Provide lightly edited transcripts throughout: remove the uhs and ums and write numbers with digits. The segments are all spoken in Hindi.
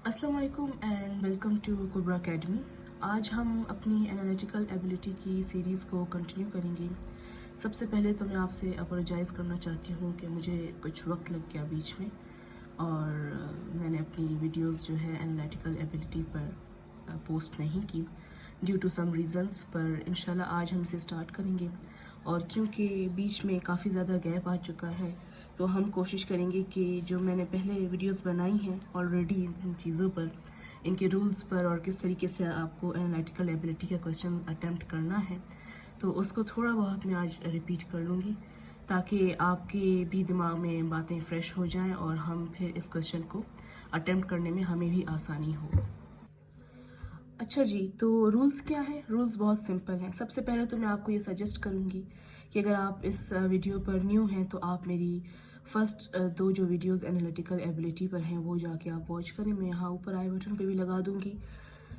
अस्सलाम वालेकुम एंड वेलकम टू कुबरा एकेडमी। आज हम अपनी एनालिटिकल एबिलिटी की सीरीज़ को कंटिन्यू करेंगे। सबसे पहले तो मैं आपसे अपोलोजाइज़ करना चाहती हूँ कि मुझे कुछ वक्त लग गया बीच में और मैंने अपनी वीडियोस जो है एनालिटिकल एबिलिटी पर पोस्ट नहीं की ड्यू टू सम रीज़न्स, पर इंशाल्लाह आज हम इसे स्टार्ट करेंगे। और क्योंकि बीच में काफ़ी ज़्यादा गैप आ चुका है तो हम कोशिश करेंगे कि जो मैंने पहले वीडियोस बनाई हैं ऑलरेडी इन चीज़ों पर, इनके रूल्स पर और किस तरीके से आपको एनालिटिकल एबिलिटी का क्वेश्चन अटेम्प्ट करना है, तो उसको थोड़ा बहुत मैं आज रिपीट कर लूँगी ताकि आपके भी दिमाग में बातें फ़्रेश हो जाएं और हम फिर इस क्वेश्चन को अटेम्प्ट करने में हमें भी आसानी हो। अच्छा जी, तो रूल्स क्या है? रूल्स बहुत सिंपल हैं। सबसे पहले तो मैं आपको ये सजेस्ट करूँगी कि अगर आप इस वीडियो पर न्यू हैं तो आप मेरी फर्स्ट दो जो वीडियोस एनालिटिकल एबिलिटी पर हैं वो जाके आप वॉच करें। मैं यहाँ ऊपर आई बटन पे भी लगा दूँगी,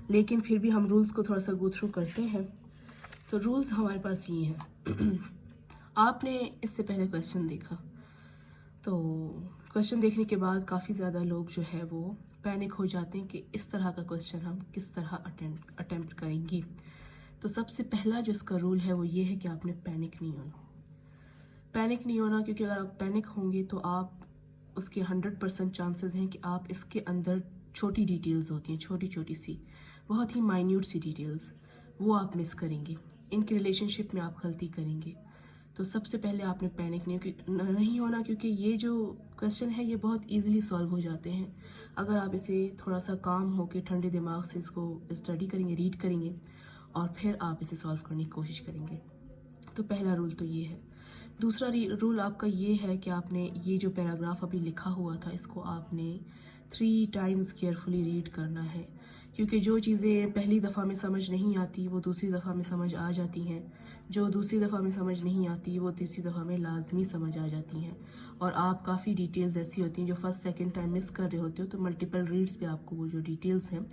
लेकिन फिर भी हम रूल्स को थोड़ा सा गो थ्रू करते हैं। तो रूल्स हमारे पास ये हैं। आपने इससे पहले क्वेश्चन देखा, तो क्वेश्चन देखने के बाद काफ़ी ज़्यादा लोग जो है वो पैनिक हो जाते हैं कि इस तरह का क्वेश्चन हम किस तरह अटेम्प्ट करेंगे। तो सबसे पहला जो इसका रूल है वो ये है कि आपने पैनिक नहीं होना। पैनिक नहीं होना क्योंकि अगर आप पैनिक होंगे तो आप उसके 100% चांसेस हैं कि आप इसके अंदर छोटी डिटेल्स होती हैं, छोटी छोटी सी, बहुत ही माइन्यूट सी डिटेल्स, वो आप मिस करेंगे। इनके रिलेशनशिप में आप गलती करेंगे। तो सबसे पहले आपने पैनिक नहीं होना क्योंकि ये जो क्वेश्चन है ये बहुत इजीली सॉल्व हो जाते हैं अगर आप इसे थोड़ा सा काम होकर ठंडे दिमाग से इसको स्टडी करेंगे, रीड करेंगे और फिर आप इसे सॉल्व करने की कोशिश करेंगे। तो पहला रूल तो ये है। दूसरा रूल आपका ये है कि आपने ये जो पैराग्राफ अभी लिखा हुआ था इसको आपने 3 टाइम्स केयरफुली रीड करना है, क्योंकि जो चीज़ें पहली दफ़ा में समझ नहीं आती वो दूसरी दफ़ा में समझ आ जाती हैं, जो दूसरी दफ़ा में समझ नहीं आती वो तीसरी दफ़ा में लाजमी समझ आ जाती हैं। और आप काफ़ी डिटेल्स ऐसी होती हैं जो फर्स्ट सेकंड टाइम मिस कर रहे होते हो, तो मल्टीपल रीड्स पे आपको वो जो डिटेल्स हैं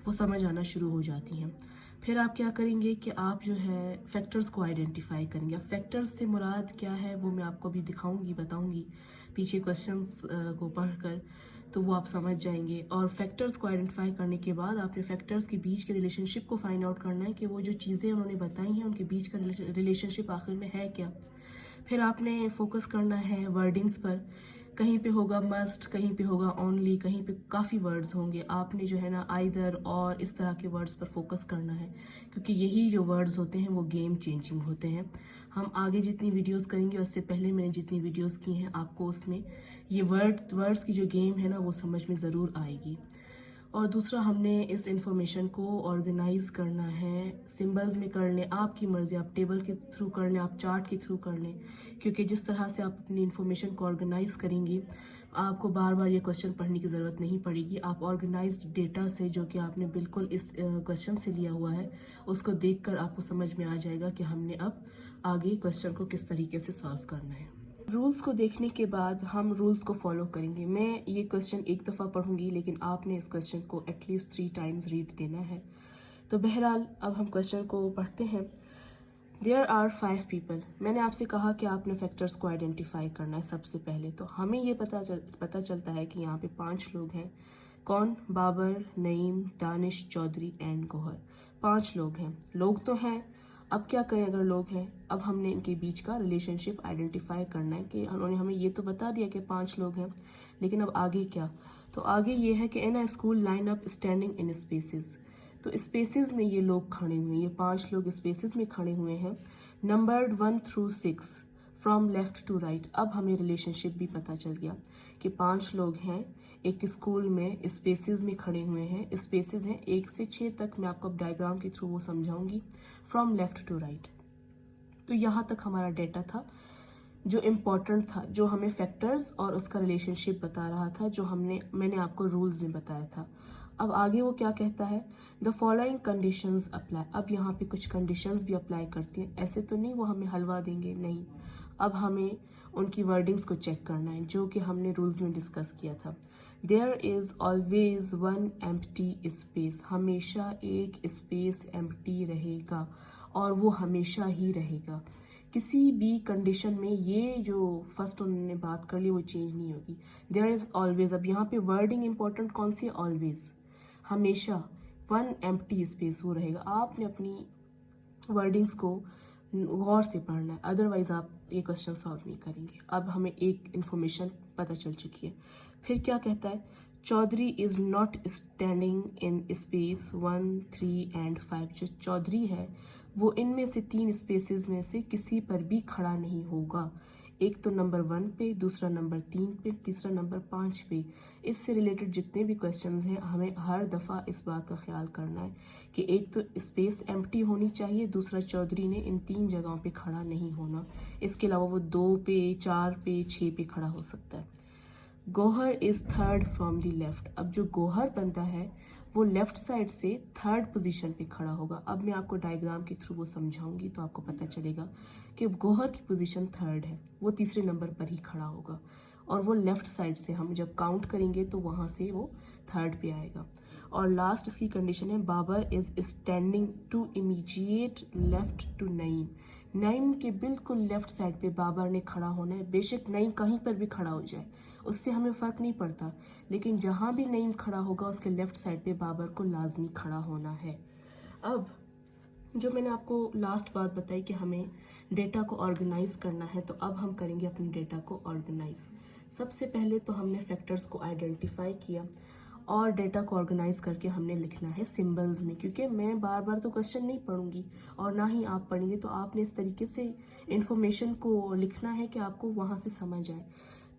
वो समझ आना शुरू हो जाती हैं। फिर आप क्या करेंगे कि आप जो है फैक्टर्स को आइडेंटिफाई करेंगे। अब फैक्टर्स से मुराद क्या है वो मैं आपको अभी दिखाऊंगी, बताऊंगी पीछे क्वेश्चंस को पढ़कर, तो वो आप समझ जाएंगे। और फैक्टर्स को आइडेंटिफाई करने के बाद आपने फैक्टर्स के बीच के रिलेशनशिप को फाइंड आउट करना है कि वो जो चीज़ें उन्होंने बताई हैं उनके बीच का रिलेशनशिप आखिर में है क्या। फिर आपने फोकस करना है वर्डिंग्स पर। कहीं पे होगा मस्ट, कहीं पे होगा ओनली, कहीं पे काफ़ी वर्ड्स होंगे। आपने जो है ना आइदर और इस तरह के वर्ड्स पर फोकस करना है, क्योंकि यही जो वर्ड्स होते हैं वो गेम चेंजिंग होते हैं। हम आगे जितनी वीडियोस करेंगे उससे पहले मैंने जितनी वीडियोस की हैं आपको उसमें ये वर्ड्स की जो गेम है ना वो समझ में ज़रूर आएगी। और दूसरा, हमने इस इंफॉर्मेशन को ऑर्गेनाइज करना है। सिंबल्स में कर लें, आपकी मर्ज़ी, आप टेबल के थ्रू कर लें, आप चार्ट के थ्रू कर लें, क्योंकि जिस तरह से आप अपनी इंफॉर्मेशन को ऑर्गेनाइज करेंगे आपको बार बार ये क्वेश्चन पढ़ने की ज़रूरत नहीं पड़ेगी। आप ऑर्गेनाइज्ड डेटा से, जो कि आपने बिल्कुल इस क्वेश्चन से लिया हुआ है, उसको देखकर आपको समझ में आ जाएगा कि हमने अब आगे क्वेश्चन को किस तरीके से सॉल्व करना है। रूल्स को देखने के बाद हम रूल्स को फॉलो करेंगे। मैं ये क्वेश्चन एक दफ़ा पढ़ूंगी, लेकिन आपने इस क्वेश्चन को एटलीस्ट 3 टाइम्स रीड देना है। तो बहरहाल अब हम क्वेश्चन को पढ़ते हैं। There are 5 people. मैंने आपसे कहा कि आपने फैक्टर्स को आइडेंटिफाई करना है। सबसे पहले तो हमें ये पता चलता है कि यहाँ पे 5 लोग हैं। कौन? बाबर, नईम, दानिश, चौधरी एंड गौहर। 5 लोग हैं। लोग तो हैं, अब क्या करें अगर लोग हैं? अब हमने इनके बीच का रिलेशनशिप आइडेंटिफाई करना है कि उन्होंने हमें ये तो बता दिया कि 5 लोग हैं, लेकिन अब आगे क्या? तो आगे ये है कि in a school line up standing in spaces. तो स्पेसेस में ये लोग खड़े हुए हैं, ये 5 लोग स्पेसेस में खड़े हुए हैं। Numbered 1 through 6 from left to right. अब हमें रिलेशनशिप भी पता चल गया कि 5 लोग हैं, एक स्कूल में स्पेसेस में खड़े हुए हैं। स्पेसेस हैं 1 से 6 तक, मैं आपको अब डायग्राम के थ्रू वो समझाऊंगी। From left to right. तो यहाँ तक हमारा डेटा था जो इम्पोर्टेंट था, जो हमें फैक्टर्स और उसका रिलेशनशिप बता रहा था, जो मैंने आपको रूल्स में बताया था। अब आगे वो क्या कहता है? The following conditions apply. अब यहाँ पे कुछ कंडीशंस भी अप्लाई करती हैं। ऐसे तो नहीं वो हमें हलवा देंगे, नहीं। अब हमें उनकी वर्डिंग्स को चेक करना है जो कि हमने रूल्स में डिस्कस किया था। There is always one empty space. हमेशा एक स्पेस एम्प्टी रहेगा और वो हमेशा ही रहेगा। किसी भी कंडीशन में ये जो फर्स्ट उन्होंने बात कर ली वो चेंज नहीं होगी। There is always. अब यहाँ पे वर्डिंग इंपॉर्टेंट कौन सी है? ऑलवेज। हमेशा वन एम्प्टी स्पेस वो रहेगा। आपने अपनी वर्डिंग्स को गौर से पढ़ना है, अदरवाइज आप ये क्वेश्चन सॉल्व नहीं करेंगे। अब हमें एक इन्फॉर्मेशन पता चल चुकी है। फिर क्या कहता है, Chaudhary is not standing in space 1, 3 and 5। जो चौधरी है वो इनमें से 3 स्पेसेस में से किसी पर भी खड़ा नहीं होगा। एक तो नंबर 1 पे, दूसरा नंबर 3 पे, तीसरा नंबर 5 पे। इससे रिलेटेड जितने भी क्वेश्चंस हैं हमें हर दफ़ा इस बात का ख्याल करना है कि एक तो स्पेस एम्प्टी होनी चाहिए, दूसरा चौधरी ने इन 3 जगहों पे खड़ा नहीं होना। इसके अलावा वो 2 पे, 4 पे, 6 पे खड़ा हो सकता है। Gohar is third from the left. अब जो गोहर बनता है वो लेफ्ट साइड से थर्ड पोजीशन पे खड़ा होगा। अब मैं आपको डायग्राम के थ्रू वो समझाऊंगी तो आपको पता चलेगा कि गोहर की पोजीशन थर्ड है, वो तीसरे नंबर पर ही खड़ा होगा और वो लेफ्ट साइड से हम जब काउंट करेंगे तो वहाँ से वो थर्ड पे आएगा। और लास्ट इसकी कंडीशन है, Babar is standing to immediate left to Naeem. Naeem के बिल्कुल लेफ्ट साइड पे बाबर ने खड़ा होना है। बेशक नईम कहीं पर भी खड़ा हो जाए उससे हमें फ़र्क नहीं पड़ता, लेकिन जहाँ भी नईम खड़ा होगा उसके लेफ्ट साइड पे बाबर को लाजमी खड़ा होना है। अब जो मैंने आपको लास्ट बात बताई कि हमें डेटा को ऑर्गेनाइज करना है, तो अब हम करेंगे अपनी डेटा को ऑर्गेनाइज। सबसे पहले तो हमने फैक्टर्स को आइडेंटिफाई किया और डेटा को ऑर्गेनाइज करके हमने लिखना है सिंबल्स में, क्योंकि मैं बार बार तो क्वेश्चन नहीं पढ़ूंगी और ना ही आप पढ़ेंगे, तो आपने इस तरीके से इंफॉर्मेशन को लिखना है कि आपको वहाँ से समझ आए।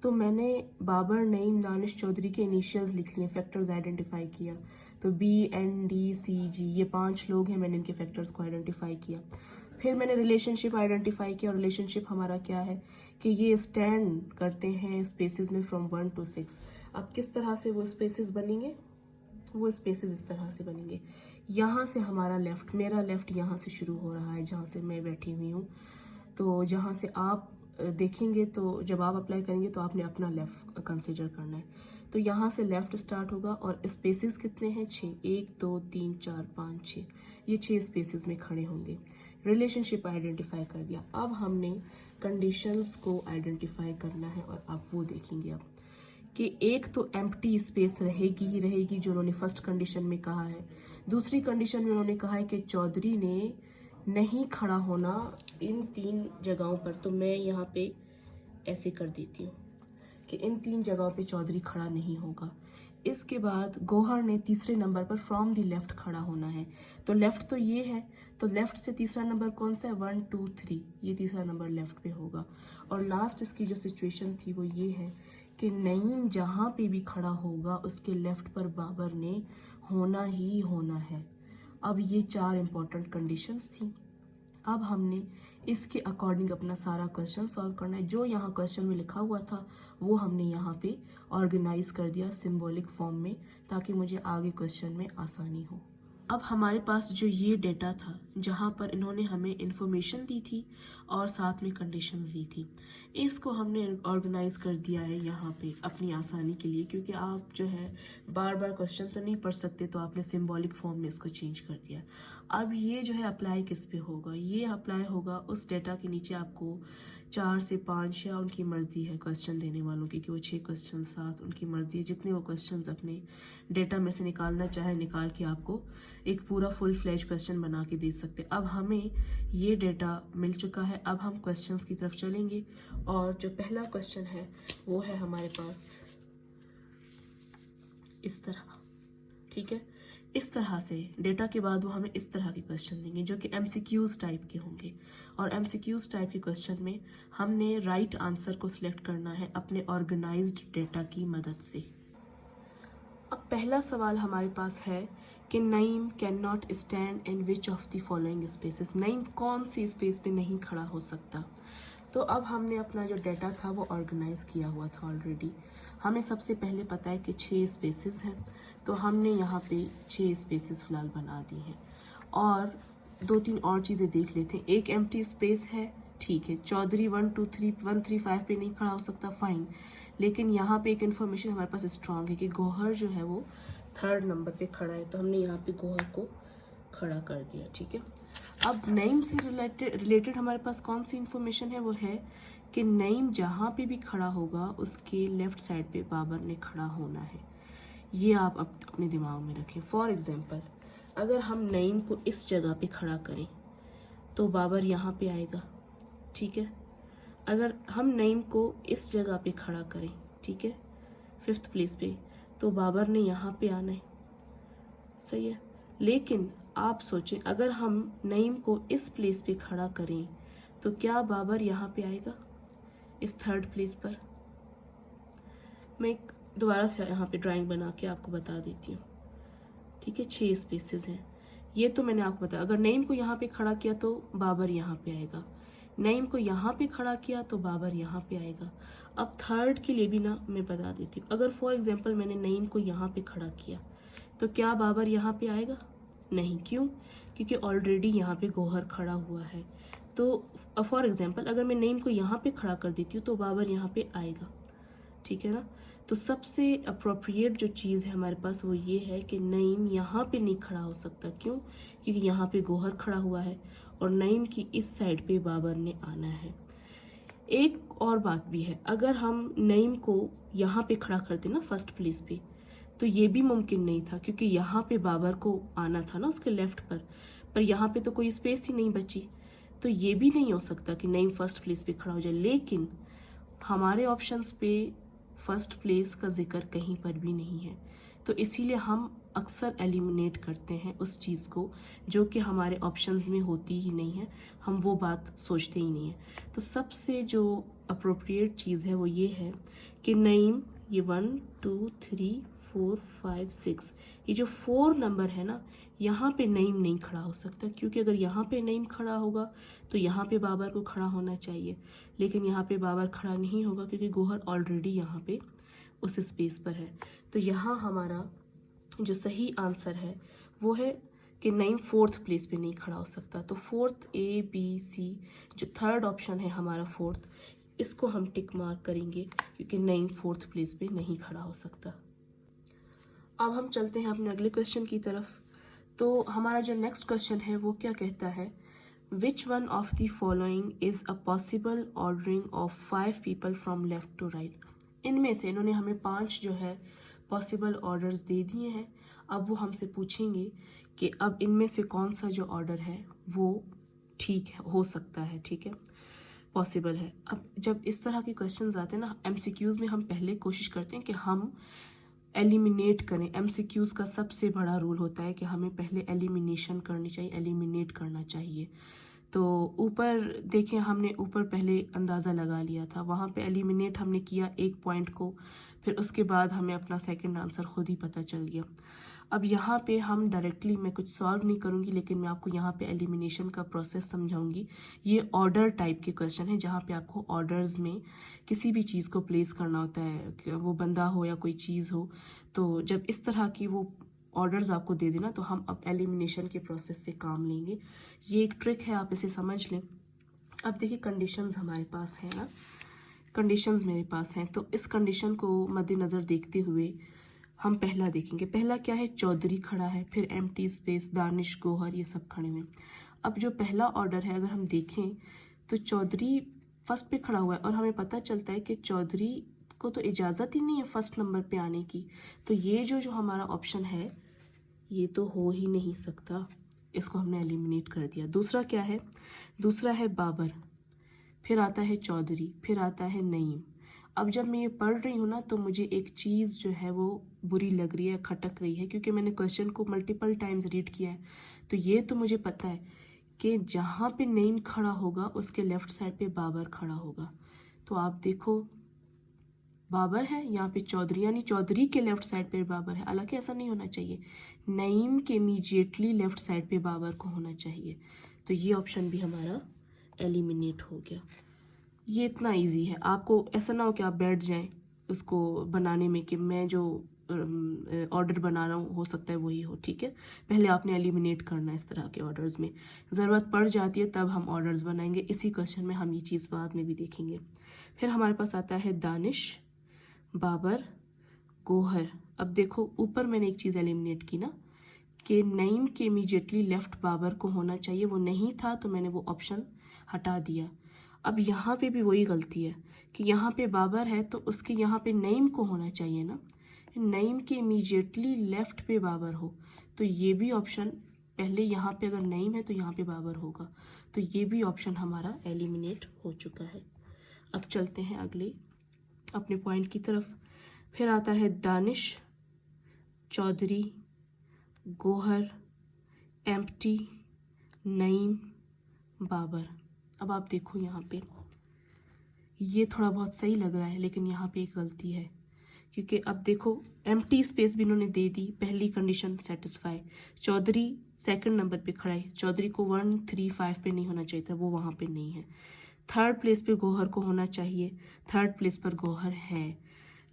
तो मैंने बाबर, नईम, दानिश चौधरी के इनिशियल्स लिख लिए, फैक्टर्स आइडेंटिफाई किया। तो BNDCG ये 5 लोग हैं, मैंने इनके फैक्टर्स को आइडेंटिफाई किया। फिर मैंने रिलेशनशिप आइडेंटिफाई किया और रिलेशनशिप हमारा क्या है कि ये स्टैंड करते हैं स्पेसेस में फ्रॉम 1 to 6। अब किस तरह से वो स्पेसेस बनेंगे, वो स्पेसेस इस तरह से बनेंगे। यहाँ से हमारा लेफ्ट, मेरा लेफ्ट यहाँ से शुरू हो रहा है जहाँ से मैं बैठी हुई हूँ। तो जहाँ से आप देखेंगे तो जब आप अप्लाई करेंगे तो आपने अपना लेफ्ट कंसिडर करना है। तो यहाँ से लेफ्ट स्टार्ट होगा और स्पेसेस कितने हैं, 6। 1 2 3 4 5 6, ये 6 स्पेसेस में खड़े होंगे। रिलेशनशिप आइडेंटिफाई कर दिया। अब हमने कंडीशंस को आइडेंटिफाई करना है और आप वो देखेंगे अब कि एक तो एम्प्टी स्पेस रहेगी ही रहेगी जो उन्होंने फर्स्ट कंडीशन में कहा है। दूसरी कंडीशन में उन्होंने कहा है कि चौधरी ने नहीं खड़ा होना इन 3 जगहों पर। तो मैं यहाँ पे ऐसे कर देती हूँ कि इन 3 जगहों पे चौधरी खड़ा नहीं होगा। इसके बाद गोहर ने तीसरे नंबर पर फ्रॉम द लेफ्ट खड़ा होना है। तो लेफ्ट तो ये है, तो लेफ्ट से तीसरा नंबर कौन सा है, 1 2 3, ये तीसरा नंबर लेफ्ट पे होगा। और लास्ट इसकी जो सिचुएशन थी वो ये है कि नईम जहाँ पे भी खड़ा होगा उसके लेफ्ट पर बाबर ने होना ही होना है। अब ये 4 इंपॉर्टेंट कंडीशंस थी। अब हमने इसके अकॉर्डिंग अपना सारा क्वेश्चन सॉल्व करना है। जो यहाँ क्वेश्चन में लिखा हुआ था वो हमने यहाँ पे ऑर्गेनाइज कर दिया सिंबॉलिक फॉर्म में, ताकि मुझे आगे क्वेश्चन में आसानी हो। अब हमारे पास जो ये डेटा था जहाँ पर इन्होंने हमें इंफॉर्मेशन दी थी और साथ में कंडीशंस दी थी, इसको हमने ऑर्गेनाइज कर दिया है यहाँ पे अपनी आसानी के लिए, क्योंकि आप जो है बार बार क्वेश्चन तो नहीं पढ़ सकते, तो आपने सिंबॉलिक फॉर्म में इसको चेंज कर दिया। अब ये जो है अप्लाई किस पे होगा, ये अप्लाई होगा उस डेटा के नीचे। आपको 4 से 5 या उनकी मर्जी है क्वेश्चन देने वालों की कि वो 6 क्वेश्चन 7, उनकी मर्जी है जितने वो क्वेश्चन अपने डेटा में से निकालना चाहे निकाल के आपको एक पूरा फुल फ्लेज क्वेश्चन बना के दे सकते। अब हमें ये डेटा मिल चुका है, अब हम क्वेश्चंस की तरफ चलेंगे। और जो पहला क्वेश्चन है वो है हमारे पास इस तरह, ठीक है। इस तरह से डेटा के बाद वो हमें इस तरह के क्वेश्चन देंगे जो कि MCQs टाइप के होंगे। और MCQs टाइप के क्वेश्चन में हमने राइट आंसर को सिलेक्ट करना है अपने ऑर्गेनाइज्ड डेटा की मदद से। अब पहला सवाल हमारे पास है कि Naeem can not stand in which of the following spaces. Naeem कौन सी स्पेस पे नहीं खड़ा हो सकता। तो अब हमने अपना जो डेटा था वो ऑर्गेनाइज किया हुआ था ऑलरेडी। हमें सबसे पहले पता है कि 6 स्पेसेस हैं, तो हमने यहाँ पे 6 स्पेसेस फ़िलहाल बना दी हैं। और 2-3 और चीज़ें देख लेते हैं। एक एम्प्टी स्पेस है, ठीक है। चौधरी 1 2 3 1 3 5 पे नहीं खड़ा हो सकता, फाइन। लेकिन यहाँ पे एक इन्फॉर्मेशन हमारे पास स्ट्रांग है कि गोहर जो है वो 3rd नंबर पे खड़ा है, तो हमने यहाँ पे गोहर को खड़ा कर दिया, ठीक है। अब नईम से रिलेटेड हमारे पास कौन सी इन्फॉर्मेशन है, वो है कि नईम जहाँ पे भी खड़ा होगा उसके लेफ्ट साइड पे बाबर ने खड़ा होना है। ये आप अपने दिमाग में रखें। फॉर एग्जांपल अगर हम नईम को इस जगह पे खड़ा करें तो बाबर यहाँ पे आएगा, ठीक है। अगर हम नईम को इस जगह पे खड़ा करें, ठीक है, 5th प्लेस पे, तो बाबर ने यहाँ पे आना है, सही है। लेकिन आप सोचें अगर हम नईम को इस प्लेस पे खड़ा करें तो क्या बाबर यहाँ पे आएगा, इस 3rd प्लेस पर? मैं एक दोबारा से यहाँ पे ड्राइंग बना के आपको बता देती हूँ, ठीक है। 6 स्पेसेस हैं, ये तो मैंने आपको बताया। अगर नईम को यहाँ पे खड़ा किया तो बाबर यहाँ पे आएगा, नईम को यहाँ पे खड़ा किया तो बाबर यहाँ पे आएगा। अब 3rd के लिए भी ना मैं बता देती हूँ। अगर फॉर एग्जांपल मैंने नईम को यहाँ पे खड़ा किया तो क्या बाबर यहाँ पे आएगा? नहीं। क्यों? क्योंकि ऑलरेडी यहाँ पे गौहर खड़ा हुआ है। तो फॉर एग्जांपल अगर मैं नईम को यहाँ पे खड़ा कर देती हूँ तो बाबर यहाँ पे आएगा, ठीक है ना। तो सबसे अप्रोप्रिएट जो चीज़ है हमारे पास वो ये है कि नईम यहाँ पे नहीं खड़ा हो सकता। क्यों? क्योंकि यहाँ पे गौहर खड़ा हुआ है और नईम की इस साइड पे बाबर ने आना है। एक और बात भी है, अगर हम नईम को यहाँ पे खड़ा करते ना 1st प्लेस पे, तो ये भी मुमकिन नहीं था क्योंकि यहाँ पे बाबर को आना था ना उसके लेफ्ट पर यहाँ पे तो कोई स्पेस ही नहीं बची। तो ये भी नहीं हो सकता कि नईम 1st प्लेस पे खड़ा हो जाए। लेकिन हमारे ऑप्शंस पे 1st प्लेस का जिक्र कहीं पर भी नहीं है, तो इसीलिए हम अक्सर एलिमिनेट करते हैं उस चीज़ को जो कि हमारे ऑप्शंस में होती ही नहीं है, हम वो बात सोचते ही नहीं है। तो सबसे जो अप्रोप्रिएट चीज़ है वो ये है कि नईम, ये 1 2 3 4 5 6, ये जो 4 नंबर है ना, यहाँ पे नईम नहीं खड़ा हो सकता क्योंकि अगर यहाँ पे नईम खड़ा होगा तो यहाँ पे बाबर को खड़ा होना चाहिए। लेकिन यहाँ पे बाबर खड़ा नहीं होगा क्योंकि गौहर ऑलरेडी यहाँ पे उस स्पेस पर है। तो यहाँ हमारा जो सही आंसर है वो है कि नईम 4th प्लेस पे नहीं खड़ा हो सकता। तो 4th A B C जो 3rd ऑप्शन है हमारा 4th, इसको हम टिक मार्क करेंगे क्योंकि नईम 4th प्लेस पे नहीं खड़ा हो सकता। अब हम चलते हैं अपने अगले क्वेश्चन की तरफ। तो हमारा जो नेक्स्ट क्वेश्चन है वो क्या कहता है, which one of the following is a possible ordering of 5 people from left to right. इनमें से इन्होंने हमें 5 जो है पॉसिबल ऑर्डर्स दे दिए हैं। अब वो हमसे पूछेंगे कि अब इनमें से कौन सा जो ऑर्डर है वो ठीक है, हो सकता है, ठीक है, पॉसिबल है। अब जब इस तरह के क्वेश्चंस आते हैं ना MCQs में, हम पहले कोशिश करते हैं कि हम एलिमिनेट करें। MCQs का सबसे बड़ा रूल होता है कि हमें पहले एलिमिनेशन करनी चाहिए, एलिमिनेट करना चाहिए। तो ऊपर देखें, हमने ऊपर पहले अंदाज़ा लगा लिया था, वहाँ पे एलिमिनेट हमने किया एक पॉइंट को, फिर उसके बाद हमें अपना सेकंड आंसर खुद ही पता चल गया। अब यहाँ पे हम डायरेक्टली, मैं कुछ सॉल्व नहीं करूँगी लेकिन मैं आपको यहाँ पे एलिमिनेशन का प्रोसेस समझाऊंगी। ये ऑर्डर टाइप के क्वेश्चन है जहाँ पे आपको ऑर्डर्स में किसी भी चीज़ को प्लेस करना होता है, कि वो बंदा हो या कोई चीज़ हो। तो जब इस तरह की वो ऑर्डर्स आपको दे देना तो हम अब एलिमिनेशन के प्रोसेस से काम लेंगे। ये एक ट्रिक है, आप इसे समझ लें। अब देखिए कंडीशंस हमारे पास हैं ना, कंडीशंस मेरे पास हैं, तो इस कंडीशन को मद्देनज़र देखते हुए हम पहला देखेंगे। पहला क्या है, चौधरी खड़ा है, फिर एम्प्टी स्पेस, दानिश, गौहर, ये सब खड़े हुए। अब जो पहला ऑर्डर है अगर हम देखें तो चौधरी 1st पे खड़ा हुआ है और हमें पता चलता है कि चौधरी को तो इजाज़त ही नहीं है 1st नंबर पे आने की। तो ये जो हमारा ऑप्शन है ये तो हो ही नहीं सकता, इसको हमने एलिमिनेट कर दिया। दूसरा क्या है, दूसरा है बाबर, फिर आता है चौधरी, फिर आता है नईम। अब जब मैं ये पढ़ रही हूँ ना तो मुझे एक चीज़ जो है वो बुरी लग रही है, खटक रही है, क्योंकि मैंने क्वेश्चन को मल्टीपल टाइम्स रीड किया है। तो ये तो मुझे पता है कि जहाँ पे नईम खड़ा होगा उसके लेफ्ट साइड पे बाबर खड़ा होगा। तो आप देखो बाबर है, यहाँ पे चौधरी, यानी चौधरी के लेफ्ट साइड पे बाबर है। हालांकि ऐसा नहीं होना चाहिए, नईम के इमीडिएटली लेफ्ट साइड पे बाबर को होना चाहिए। तो ये ऑप्शन भी हमारा एलिमिनेट हो गया। ये इतना इजी है, आपको ऐसा ना हो कि आप बैठ जाएं उसको बनाने में कि मैं जो ऑर्डर बना रहा हूँ हो सकता है वही हो, ठीक है। पहले आपने एलिमिनेट करना है इस तरह के ऑर्डर्स में, ज़रूरत पड़ जाती है तब हम ऑर्डर्स बनाएंगे। इसी क्वेश्चन में हम ये चीज़ बाद में भी देखेंगे। फिर हमारे पास आता है दानिश, बाबर, गौहर। अब देखो ऊपर मैंने एक चीज़ एलिमिनेट की ना कि नईम के इमीडिएटली लेफ्ट बाबर को होना चाहिए, वो नहीं था तो मैंने वो ऑप्शन हटा दिया। अब यहाँ पे भी वही गलती है कि यहाँ पे बाबर है तो उसके यहाँ पे नईम को होना चाहिए ना, नईम के इमीडिएटली लेफ्ट पे बाबर हो, तो ये भी ऑप्शन, पहले यहाँ पे अगर नईम है तो यहाँ पे बाबर होगा, तो ये भी ऑप्शन हमारा एलिमिनेट हो चुका है। अब चलते हैं अगले अपने पॉइंट की तरफ। फिर आता है दानिश, चौधरी, गोहर, एम्प्टी, नईम, बाबर। अब आप देखो यहाँ पे ये थोड़ा बहुत सही लग रहा है, लेकिन यहाँ पे एक गलती है, क्योंकि अब देखो एम्प्टी स्पेस भी इन्होंने दे दी, पहली condition satisfy. Chaudhary second number पे खड़ा है, चौधरी को 1, 3, 5 पे नहीं होना चाहिए था, वो वहाँ पे नहीं है। थर्ड प्लेस पे गोहर को होना चाहिए, थर्ड प्लेस पर गोहर है,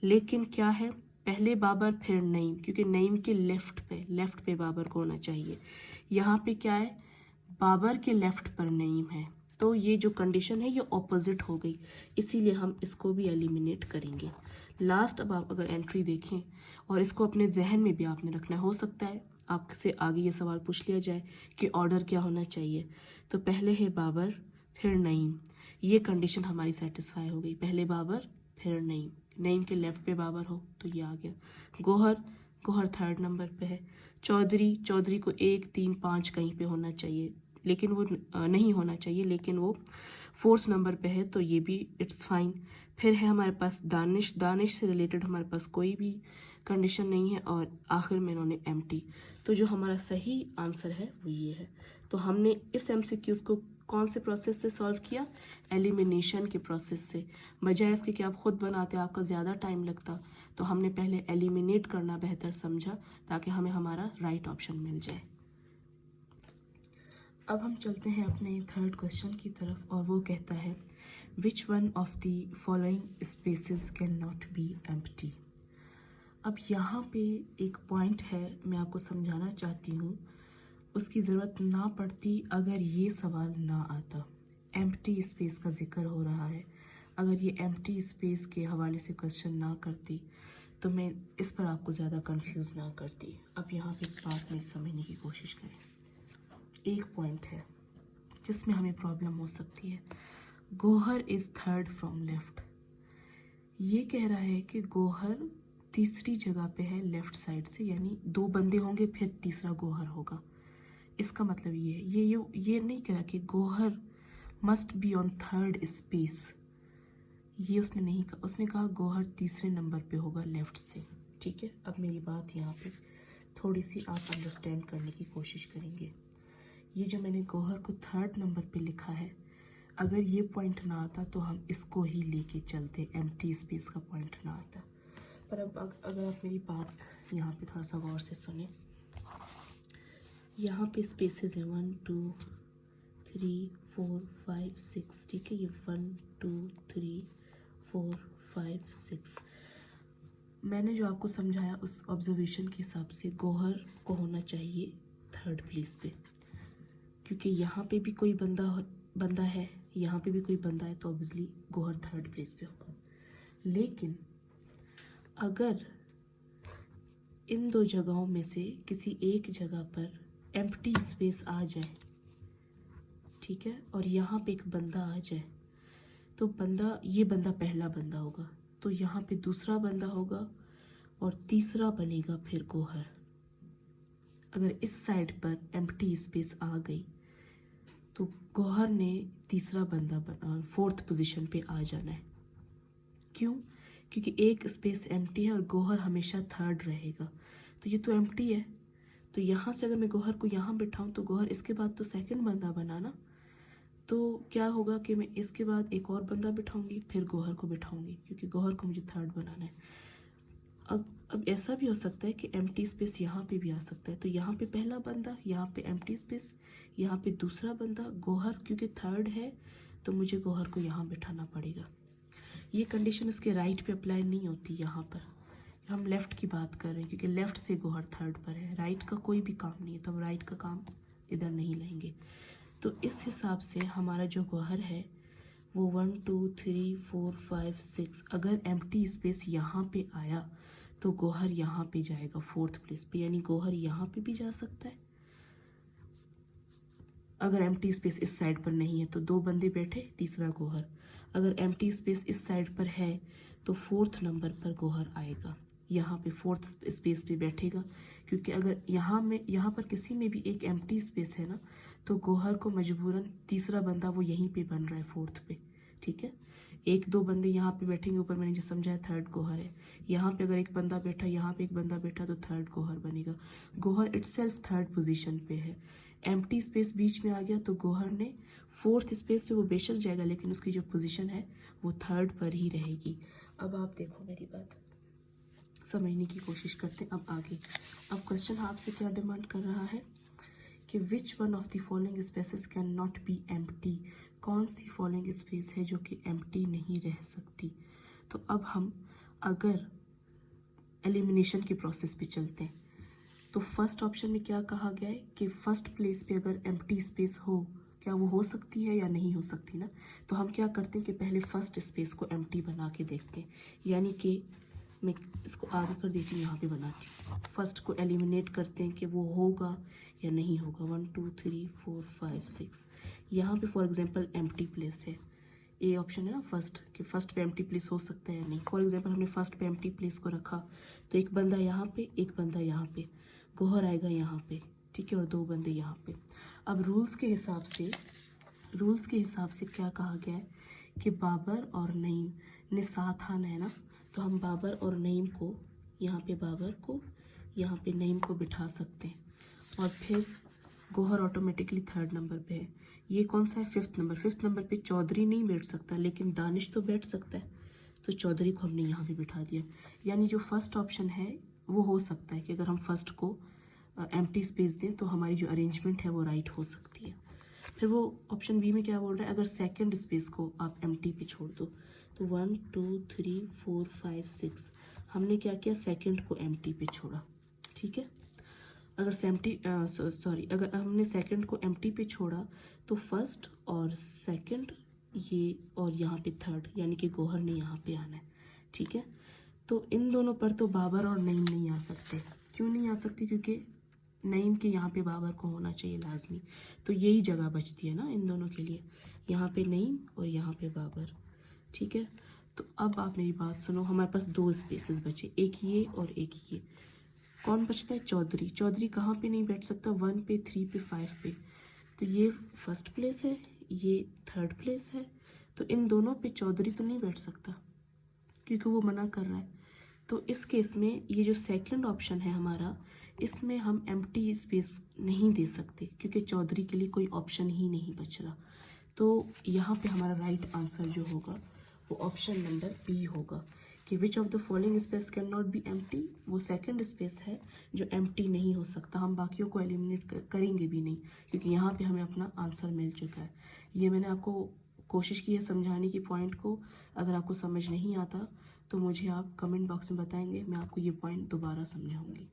लेकिन क्या है, पहले बाबर फिर नईम, क्योंकि नईम के लेफ्ट पे बाबर को होना चाहिए। यहाँ पे क्या है, बाबर के लेफ्ट पर नईम है, तो ये जो कंडीशन है ये ऑपोजिट हो गई, इसीलिए हम इसको भी एलिमिनेट करेंगे। लास्ट, अब आप अगर एंट्री देखें और इसको अपने जहन में भी आपने रखना है, हो सकता है आपसे आगे ये सवाल पूछ लिया जाए कि ऑर्डर क्या होना चाहिए, तो पहले है बाबर फिर नईम, ये कंडीशन हमारी सेटिस्फाई हो गई, पहले बाबर फिर नईम, नईम के लेफ्ट पे बाबर हो तो ये आ गया। गोहर थर्ड नंबर पे है। चौधरी को 1, 3, 5 कहीं पे होना चाहिए, लेकिन वो नहीं होना चाहिए, लेकिन वो फोर्थ नंबर पे है, तो ये भी इट्स फाइन। फिर है हमारे पास दानिश से रिलेटेड हमारे पास कोई भी कंडीशन नहीं है, और आखिर में इन्होंने एम्प्टी, तो जो हमारा सही आंसर है वो ये है। तो हमने इस एमसीक्यूज को कौन से प्रोसेस से सॉल्व किया, एलिमिनेशन के प्रोसेस से, बजाय इसके कि आप खुद बनाते आपका ज़्यादा टाइम लगता, तो हमने पहले एलिमिनेट करना बेहतर समझा ताकि हमें हमारा राइट ऑप्शन मिल जाए। अब हम चलते हैं अपने थर्ड क्वेश्चन की तरफ, और वो कहता है which one of the following spaces can not be empty. अब यहाँ पे एक पॉइंट है, मैं आपको समझाना चाहती हूँ, उसकी ज़रूरत ना पड़ती अगर ये सवाल ना आता। एम्प्टी स्पेस का जिक्र हो रहा है, अगर ये एम्प्टी स्पेस के हवाले से क्वेश्चन ना करती तो मैं इस पर आपको ज़्यादा कंफ्यूज ना करती। अब यहाँ पे एक बात मेरी समझने की कोशिश करें। एक पॉइंट है जिसमें हमें प्रॉब्लम हो सकती है, Gohar is third from left. ये कह रहा है कि गोहर तीसरी जगह पे है लेफ्ट साइड से, यानी 2 बंदे होंगे फिर तीसरा गोहर होगा। इसका मतलब ये नहीं कह रहा कि Gohar must be on third space, ये उसने नहीं कहा, उसने कहा गोहर तीसरे नंबर पे होगा लेफ्ट से। ठीक है, अब मेरी बात यहाँ पे थोड़ी सी आप अंडरस्टैंड करने की कोशिश करेंगे। ये जो मैंने गोहर को थर्ड नंबर पे लिखा है, अगर ये पॉइंट ना आता तो हम इसको ही लेके चलते, एम्प्टी स्पेस का पॉइंट ना आता। पर अब अगर आप मेरी बात यहाँ पे थोड़ा सा गौर से सुने, यहाँ पे स्पेसेस हैं 1, 2, 3, 4, 5, 6। ठीक है, ये 1, 2, 3, 4, 5, 6 मैंने जो आपको समझाया उस ऑब्जर्वेशन के हिसाब से गोहर को होना चाहिए थर्ड प्लेस पे, क्योंकि यहाँ पे भी कोई बंदा है, यहाँ पे भी कोई बंदा है, तो ऑब्वियसली गोहर थर्ड प्लेस पे होगा। लेकिन अगर इन 2 जगहों में से किसी एक जगह पर एम्प्टी स्पेस आ जाए, ठीक है, और यहाँ पे एक बंदा आ जाए, तो ये बंदा पहला बंदा होगा, तो यहाँ पे दूसरा बंदा होगा और तीसरा बनेगा फिर गोहर। अगर इस साइड पर एम्प्टी स्पेस आ गई तो गोहर ने तीसरा बंदा फोर्थ पोजीशन पे आ जाना है। क्यों? क्योंकि एक स्पेस एम्प्टी है और गोहर हमेशा थर्ड रहेगा, तो ये तो एम्प्टी है, तो यहाँ से अगर मैं गोहर को यहाँ बिठाऊँ तो गोहर इसके बाद तो सेकंड बंदा बना ना, तो क्या होगा कि मैं इसके बाद एक और बंदा बिठाऊंगी फिर गोहर को बिठाऊंगी, क्योंकि गोहर को मुझे थर्ड बनाना है। अब ऐसा भी हो सकता है कि एम्प्टी स्पेस यहाँ पे भी आ सकता है, तो यहाँ पे पहला बंदा, यहाँ पे एम्प्टी स्पेस, यहाँ पे दूसरा बंदा, गोहर क्योंकि थर्ड है तो मुझे गोहर को यहाँ बिठाना पड़ेगा। ये कंडीशन इसके राइट पे अप्लाई नहीं होती, यहाँ पर हम लेफ़्ट की बात कर रहे हैं, क्योंकि लेफ़्ट से गोहर थर्ड पर है, राइट का कोई भी काम नहीं है, तो हम राइट का काम इधर नहीं लेंगे। तो इस हिसाब से हमारा जो गोहर है वो 1, 2, 3, 4, 5, 6, अगर एम्प्टी स्पेस यहाँ पे आया तो गोहर यहाँ पे जाएगा फोर्थ प्लेस पे, यानी गोहर यहाँ पे भी जा सकता है। अगर एम्प्टी स्पेस इस साइड पर नहीं है तो 2 बंदे बैठे, तीसरा गोहर। अगर एम्प्टी स्पेस इस साइड पर है तो फोर्थ नंबर पर गोहर आएगा। यहाँ पे फोर्थ स्पेस पे बैठेगा, क्योंकि अगर यहाँ पर किसी में भी एक एम्प्टी स्पेस है ना, तो गौहर को मजबूरन तीसरा बंदा वो यहीं पे बन रहा है फोर्थ पे, ठीक है। एक दो बंदे यहाँ पे बैठेंगे, ऊपर मैंने जो समझाया थर्ड गौहर है। यहाँ पे अगर एक बंदा बैठा, यहाँ पे एक बंदा बैठा, तो थर्ड गौहर बनेगा। गौहर इटसेल्फ थर्ड पोजीशन पे है, एम्प्टी स्पेस बीच में आ गया तो गौहर ने फोर्थ स्पेस पे वो बेशक जाएगा, लेकिन उसकी जो पोजीशन है वो थर्ड पर ही रहेगी। अब आप देखो, मेरी बात समझने की कोशिश करते हैं। अब आगे, अब क्वेश्चन आपसे क्या डिमांड कर रहा है कि विच one of the following spaces can not be empty, कौन सी फॉलोइंग स्पेस है जो कि एम्प्टी नहीं रह सकती। तो अब हम अगर एलिमिनेशन के प्रोसेस पे चलते हैं, तो फर्स्ट ऑप्शन में क्या कहा गया है कि फर्स्ट प्लेस पे अगर एम्प्टी स्पेस हो, क्या वो हो सकती है या नहीं हो सकती ना। तो हम क्या करते हैं कि पहले फर्स्ट स्पेस को एम्प्टी बना के देखते हैं, यानी कि मैं इसको आगे कर देती हूँ, यहाँ पे बनाती हूँ। फर्स्ट को एलिमिनेट करते हैं कि वो होगा या नहीं होगा। 1 2 3 4 5 6 यहाँ पे फॉर एग्जांपल एम्प्टी प्लेस है, ए ऑप्शन है ना फर्स्ट, कि फर्स्ट पे एम्प्टी प्लेस हो सकता है या नहीं। फॉर एग्जांपल हमने फर्स्ट पे एम्प्टी प्लेस को रखा, तो एक बंदा यहाँ पे, एक बंदा यहाँ पे, गौहर आएगा यहाँ पे, ठीक है, और दो बंदे यहाँ पे। अब रूल्स के हिसाब से क्या कहा गया है कि बाबर और नईम ने साथ आना है ना, तो हम बाबर और नईम को यहाँ पे, बाबर को यहाँ पे, नईम को बिठा सकते हैं, और फिर गौहर ऑटोमेटिकली थर्ड नंबर पे है। ये कौन सा है, फिफ्थ नंबर पे चौधरी नहीं बैठ सकता, लेकिन दानिश तो बैठ सकता है, तो चौधरी को हमने यहाँ पे बिठा दिया। यानी जो फर्स्ट ऑप्शन है वो हो सकता है कि अगर हम फर्स्ट को एम्प्टी स्पेस दें तो हमारी जो अरेंजमेंट है वो राइट हो सकती है। फिर वो ऑप्शन बी में क्या बोल रहा है, अगर सेकंड स्पेस को आप एम्प्टी पे छोड़ दो, तो 1 2 3 4 5 6 हमने क्या किया, सेकंड को एम्प्टी पे छोड़ा, ठीक है। अगर हमने सेकंड को एम्प्टी पे छोड़ा, तो फर्स्ट और सेकंड ये, और यहाँ पे थर्ड, यानी कि गौहर ने यहाँ पे आना है, ठीक है। तो इन दोनों पर तो बाबर और नईम नहीं आ सकते। क्यों नहीं आ सकते, क्योंकि नईम के यहाँ पे बाबर को होना चाहिए लाजमी, तो यही जगह बचती है ना इन दोनों के लिए, यहाँ पे नईम और यहाँ पे बाबर, ठीक है। तो अब आप मेरी बात सुनो, हमारे पास दो स्पेसेस बचे, एक ये और एक ये। कौन बचता है, चौधरी। चौधरी कहाँ पे नहीं बैठ सकता, 1 पे 3 पे 5 पे, तो ये फर्स्ट प्लेस है, ये थर्ड प्लेस है, तो इन दोनों पे चौधरी तो नहीं बैठ सकता क्योंकि वो मना कर रहा है। तो इस केस में ये जो सेकंड ऑप्शन है हमारा, इसमें हम एम्प्टी स्पेस नहीं दे सकते क्योंकि चौधरी के लिए कोई ऑप्शन ही नहीं बच रहा। तो यहाँ पे हमारा राइट आंसर जो होगा वो ऑप्शन नंबर बी होगा कि which of the following space can not be empty. वो सेकंड स्पेस है जो एम्प्टी नहीं हो सकता। हम बाकियों को एलिमिनेट करेंगे भी नहीं क्योंकि यहाँ पे हमें अपना आंसर मिल चुका है। ये मैंने आपको कोशिश की है समझाने की पॉइंट को। अगर आपको समझ नहीं आता तो मुझे आप कमेंट बॉक्स में बताएंगे, मैं आपको ये पॉइंट दोबारा समझाऊंगी।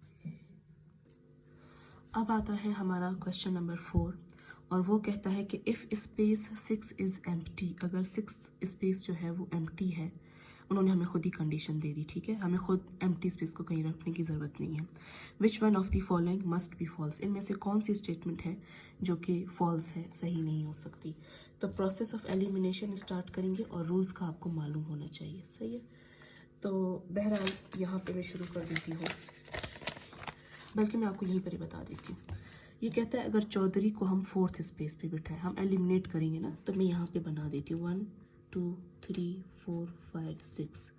अब आता है हमारा क्वेश्चन नंबर 4 और वो कहता है कि इफ़ स्पेस 6 इज़ एम्प्टी, अगर 6 स्पेस जो है वो एम्प्टी है। उन्होंने हमें खुद ही कंडीशन दे दी, ठीक है, हमें खुद एम्प्टी स्पेस को कहीं रखने की ज़रूरत नहीं है। Which one of the following must be false, इनमें से कौन सी स्टेटमेंट है जो कि फॉल्स है, सही नहीं हो सकती। तो प्रोसेस ऑफ एलिमिनेशन स्टार्ट करेंगे और रूल्स का आपको मालूम होना चाहिए, सही है। तो बहरहाल यहाँ पे मैं शुरू कर देती हूँ, बल्कि मैं आपको यहीं पर ही बता देती हूँ। ये कहता है अगर चौधरी को हम फोर्थ स्पेस पे बिठाएं, हम एलिमिनेट करेंगे ना, तो मैं यहाँ पे बना देती हूँ 1 2 3 4 5 6।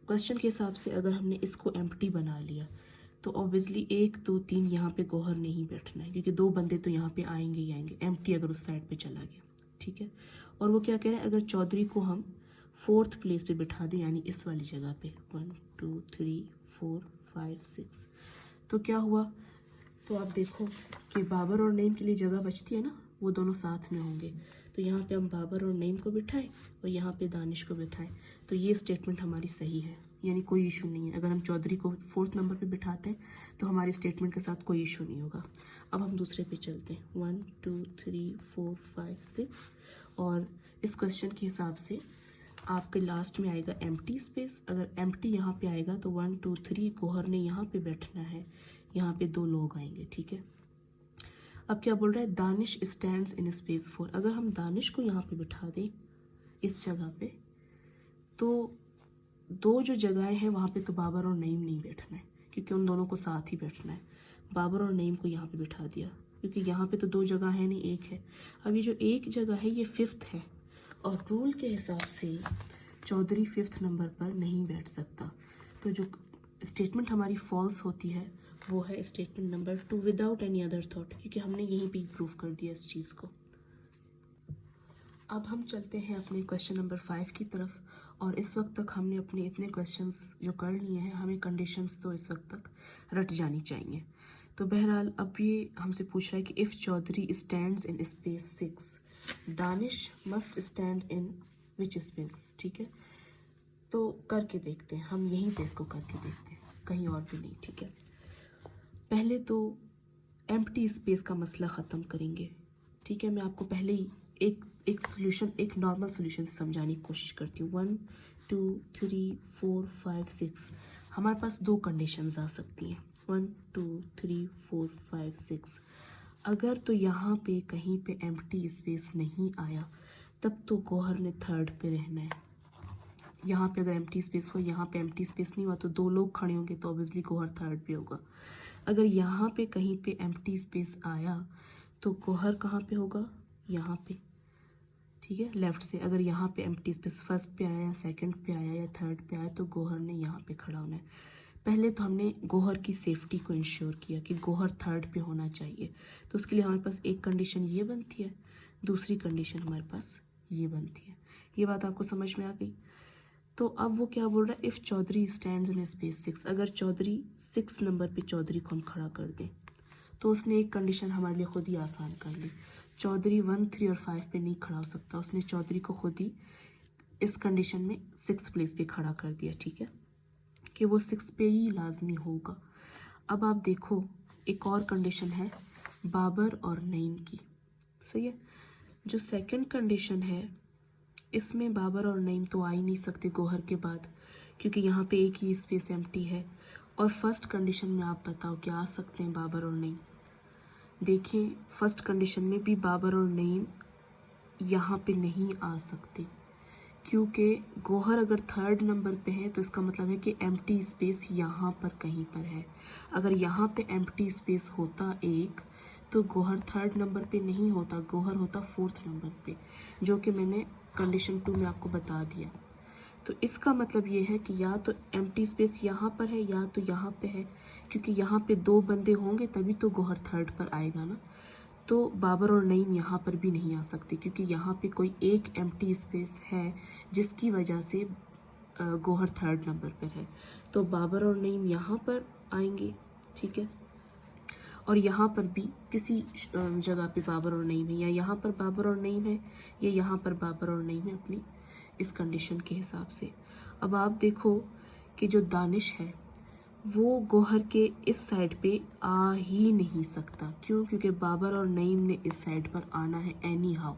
क्वेश्चन के हिसाब से अगर हमने इसको एम्प्टी बना लिया तो ऑब्वियसली 1 2 3 यहाँ पे गौहर नहीं बैठना है क्योंकि दो बंदे तो यहाँ पे आएंगे ही आएंगे, एम्प्टी अगर उस साइड पे चला गया, ठीक है। और वो क्या कह रहे हैं, अगर चौधरी को हम फोर्थ प्लेस पे बिठा दें, यानी इस वाली जगह पे 1 2 3 4 5 6, तो क्या हुआ। तो आप देखो कि बाबर और नईम के लिए जगह बचती है ना, वो दोनों साथ में होंगे। तो यहाँ पे हम बाबर और नईम को बिठाएं और यहाँ पे दानिश को बिठाएं, तो ये स्टेटमेंट हमारी सही है, यानी कोई इशू नहीं है। अगर हम चौधरी को फोर्थ नंबर पे बिठाते हैं तो हमारी स्टेटमेंट के साथ कोई इशू नहीं होगा। अब हम दूसरे पे चलते हैं 1 2 3 4 5 6, और इस क्वेश्चन के हिसाब से आपके लास्ट में आएगा एम्प्टी स्पेस। अगर एम्प्टी यहाँ पे आएगा तो 1 2 3 गौहर ने यहाँ पे बैठना है, यहाँ पे दो लोग आएंगे, ठीक है। अब क्या बोल रहा है, दानिश स्टैंड्स इन स्पेस 4। अगर हम दानिश को यहाँ पे बिठा दें इस जगह पे, तो दो जो जगहें हैं वहाँ पे तो बाबर और नईम नहीं बैठना है, क्योंकि उन दोनों को साथ ही बैठना है। बाबर और नईम को यहाँ पे बिठा दिया, क्योंकि यहाँ पे तो दो जगह है नहीं, एक है। अब ये जो एक जगह है ये फिफ्थ है, और रूल के हिसाब से चौधरी फिफ्थ नंबर पर नहीं बैठ सकता। तो जो स्टेटमेंट हमारी फॉल्स होती है वो है statement number 2 without any other thought, क्योंकि हमने यहीं पे प्रूव कर दिया इस चीज़ को। अब हम चलते हैं अपने क्वेश्चन नंबर 5 की तरफ, और इस वक्त तक हमने अपने इतने क्वेश्चंस जो कर लिए हैं, हमें कंडीशंस तो इस वक्त तक रट जानी चाहिए। तो बहरहाल अब ये हमसे पूछ रहा है कि if Chaudhary stands in space 6 Danish must stand in which space. ठीक है, तो करके देखते हैं, हम यहीं पे इसको करके देखते हैं, कहीं और भी नहीं। ठीक है, पहले तो एम्प्टी स्पेस का मसला ख़त्म करेंगे। ठीक है, मैं आपको पहले ही एक सोल्यूशन, एक नॉर्मल सोल्यूशन से समझाने की कोशिश करती हूँ। 1 2 3 4 5 6 हमारे पास दो कंडीशंस आ सकती हैं। 1 2 3 4 5 6 अगर तो यहाँ पे कहीं पे एम्प्टी स्पेस नहीं आया तब तो गौहर ने थर्ड पे रहना है। यहाँ पे अगर एम्प्टी स्पेस हो, यहाँ पे एम्प्टी स्पेस नहीं हुआ तो दो लोग खड़े होंगे, तो ऑब्वियसली गौहर थर्ड पे होगा। अगर यहाँ पे कहीं पे एम्प्टी स्पेस आया तो गौहर कहाँ पे होगा, यहाँ पे। ठीक है, लेफ्ट से। अगर यहाँ पे एम्प्टी स्पेस फर्स्ट पे आया या सेकंड पे आया या थर्ड पे आया तो गौहर ने यहाँ पे खड़ा होना है। पहले तो हमने गौहर की सेफ्टी को इंश्योर किया कि गौहर थर्ड पे होना चाहिए, तो उसके लिए हमारे पास एक कंडीशन ये बनती है, दूसरी कंडीशन हमारे पास ये बनती है। ये बात आपको समझ में आ गई? तो अब वो क्या बोल रहा है, if Chaudhary stands in space 6, अगर चौधरी 6 नंबर पे चौधरी को हम खड़ा कर दें तो उसने एक कंडीशन हमारे लिए खुद ही आसान कर ली। चौधरी 1 3 और 5 पे नहीं खड़ा हो सकता, उसने चौधरी को खुद ही इस कंडीशन में 6th प्लेस पे खड़ा कर दिया। ठीक है, कि वो 6 पे ही लाजमी होगा। अब आप देखो, एक और कंडीशन है बाबर और नईम की। सही है, जो सेकंड कंडीशन है इसमें बाबर और नईम तो आ ही नहीं सकते गौहर के बाद, क्योंकि यहाँ पे एक ही स्पेस एम्प्टी है। और फर्स्ट कंडीशन में आप बताओ क्या आ सकते हैं बाबर और नईम? देखिए, फर्स्ट कंडीशन में भी बाबर और नईम यहाँ पे नहीं आ सकते, क्योंकि गौहर अगर थर्ड नंबर पे है तो इसका मतलब है कि एम्प्टी स्पेस यहाँ पर कहीं पर है। अगर यहाँ पे एम्प्टी स्पेस होता एक तो गौहर थर्ड नंबर पे नहीं होता, गौहर होता फोर्थ नंबर पे, जो कि मैंने कंडीशन 2 में आपको बता दिया। तो इसका मतलब ये है कि या तो एम्प्टी स्पेस यहाँ पर है या तो यहाँ पे है, क्योंकि यहाँ पे दो बंदे होंगे तभी तो गौहर थर्ड पर आएगा ना। तो बाबर और नईम यहाँ पर भी नहीं आ सकते, क्योंकि यहाँ पे कोई एक एम्प्टी स्पेस है जिसकी वजह से गौहर थर्ड नंबर पर है। तो बाबर और नईम यहाँ पर आएंगे। ठीक है, और यहाँ पर भी किसी जगह पे बाबर और नईम है, या यहाँ पर बाबर और नईम है या यहाँ पर बाबर और नईम है अपनी इस कंडीशन के हिसाब से। अब आप देखो कि जो दानिश है वो गौहर के इस साइड पे आ ही नहीं सकता। क्यों? क्योंकि बाबर और नईम ने इस साइड पर आना है एनी हाउ,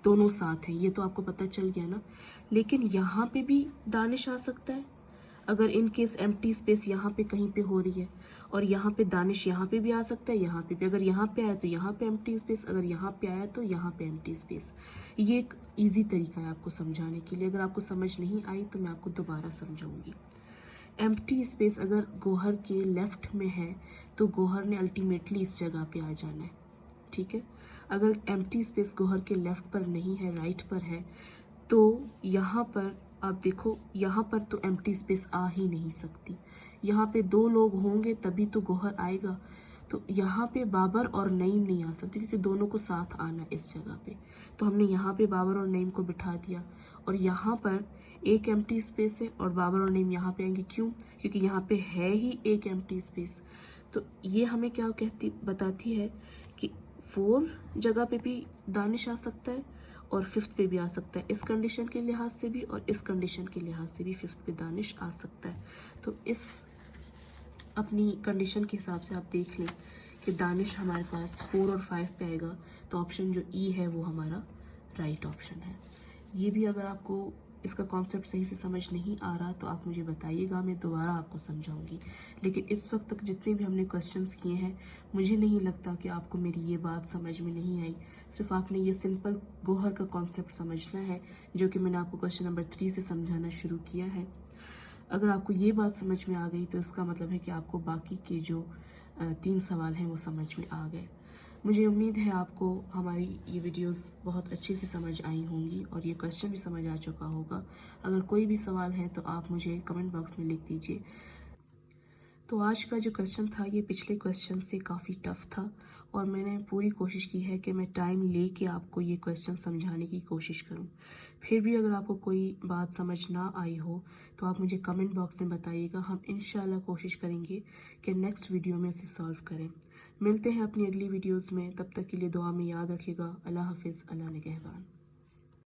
दोनों साथ हैं, ये तो आपको पता चल गया ना। लेकिन यहाँ पे भी दानिश आ सकता है अगर इन केस एम्प्टी स्पेस यहाँ पे कहीं पे हो रही है, और यहाँ पे दानिश यहाँ पे भी आ सकता है, यहाँ पे भी। अगर यहाँ पे आया तो यहाँ पे एम्प्टी स्पेस, अगर यहाँ पे आया तो यहाँ पे एम्प्टी स्पेस। ये एक ईजी तरीका है आपको समझाने के लिए। अगर आपको समझ नहीं आई तो मैं आपको दोबारा समझाऊंगी। एम्प्टी स्पेस अगर गौहर के लेफ्ट में है तो गौहर ने अल्टीमेटली इस जगह पे आ जाना है। ठीक है, अगर एम्प्टी स्पेस गौहर के लेफ्ट पर नहीं है, राइट पर है, तो यहाँ पर आप देखो, यहाँ पर तो एम्प्टी स्पेस आ ही नहीं सकती। यहाँ पे दो लोग होंगे तभी तो गौहर आएगा। तो यहाँ पे बाबर और नईम नहीं आ सकते, क्योंकि दोनों को साथ आना इस जगह पे। तो हमने यहाँ पे बाबर और नईम को बिठा दिया, और यहाँ पर एक एम्प्टी स्पेस है और बाबर और नईम यहाँ पे आएंगे। क्यों? क्योंकि यहाँ पे है ही एक एम्प्टी स्पेस। तो ये हमें क्या बताती है कि 4 जगह पे भी दानिश आ सकता है और 5th पे भी आ सकता है। इस कंडीशन के लिहाज से भी और इस कंडीशन के लिहाज से भी 5th पे दानिश आ सकता है। तो इस अपनी कंडीशन के हिसाब से आप देख लें कि दानिश हमारे पास 4 और 5 पे आएगा, तो ऑप्शन जो ई है वो हमारा राइट ऑप्शन है। ये भी अगर आपको इसका कॉन्सेप्ट सही से समझ नहीं आ रहा तो आप मुझे बताइएगा, मैं दोबारा आपको समझाऊंगी। लेकिन इस वक्त तक जितने भी हमने क्वेश्चंस किए हैं, मुझे नहीं लगता कि आपको मेरी ये बात समझ में नहीं आई। सिर्फ आपने ये सिंपल गौहर का कॉन्सेप्ट समझना है, जो कि मैंने आपको क्वेश्चन नंबर 3 से समझाना शुरू किया है। अगर आपको ये बात समझ में आ गई तो इसका मतलब है कि आपको बाकी के जो 3 सवाल हैं वो समझ में आ गए। मुझे उम्मीद है आपको हमारी ये वीडियोस बहुत अच्छे से समझ आई होंगी और ये क्वेश्चन भी समझ आ चुका होगा। अगर कोई भी सवाल है तो आप मुझे कमेंट बॉक्स में लिख दीजिए। तो आज का जो क्वेश्चन था ये पिछले क्वेश्चन से काफ़ी टफ था और मैंने पूरी कोशिश की है कि मैं टाइम लेके आपको ये क्वेश्चन समझाने की कोशिश करूं। फिर भी अगर आपको कोई बात समझ ना आई हो तो आप मुझे कमेंट बॉक्स में बताइएगा। हम इंशाल्लाह कोशिश करेंगे कि नेक्स्ट वीडियो में इसे सॉल्व करें। मिलते हैं अपनी अगली वीडियोज़ में, तब तक के लिए दुआ में याद रखिएगा। अल्लाह हाफिज़, अल्लाह निगहबान।